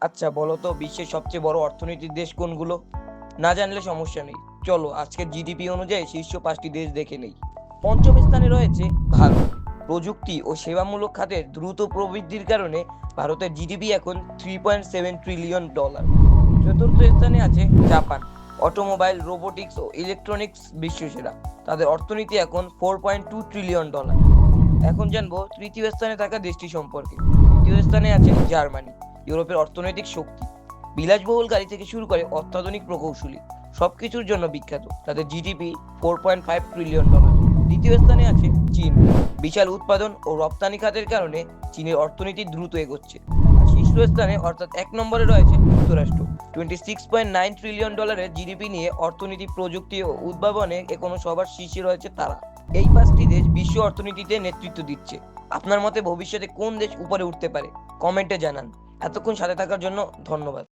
আচ্ছা বলো তো, বিশ্বের সবচেয়ে বড় অর্থনীতির দেশ কোনগুলো? না জানলে সমস্যা নেই, চলো আজকের জিডিপি অনুযায়ী শীর্ষ 5টি দেশ দেখে নেই। পঞ্চম স্থানে রয়েছে ভারত। প্রযুক্তি ও সেবামূলক খাতের দ্রুত প্রবৃদ্ধির কারণে ভারতের জিডিপি এখন $3.7 ট্রিলিয়ন। চতুর্থ স্থানে আছে জাপান। অটোমোবাইল, রোবোটিক্স ও ইলেকট্রনিক্স বিশ্বসেরা। তাদের অর্থনীতি এখন $4.2 ট্রিলিয়ন। এখন জানবো তৃতীয় স্থানে থাকা দেশটি সম্পর্কে। তৃতীয় স্থানে আছে জার্মানি। ইউরোপের অর্থনৈতিক শক্তি, বিলাসবহুল গাড়ি থেকে শুরু করে অত্যাধুনিক প্রকৌশলী সবকিছুর জন্য বিখ্যাত। তাদের জিডিপি $4.5 ট্রিলিয়ন। দ্বিতীয় স্থানে আছে চীন। বিশাল উৎপাদন ও রপ্তানি খাতের কারণে চীনের অর্থনীতি দ্রুত এগোচ্ছে। আর শীর্ষ স্থানে অর্থাৎ 1 নম্বরে রয়েছে যুক্তরাষ্ট্র। $26.9 ট্রিলিয়ন জিডিপি নিয়ে অর্থনীতি, প্রযুক্তি ও উদ্ভাবনে এখনো সবার শীর্ষে রয়েছে তারা। এই 5টি দেশ বিশ্ব অর্থনীতিতে নেতৃত্ব দিচ্ছে। আপনার মতে ভবিষ্যতে কোন দেশ উপরে উঠতে পারে? কমেন্টে জানান। এতক্ষণ সাথে থাকার জন্য ধন্যবাদ।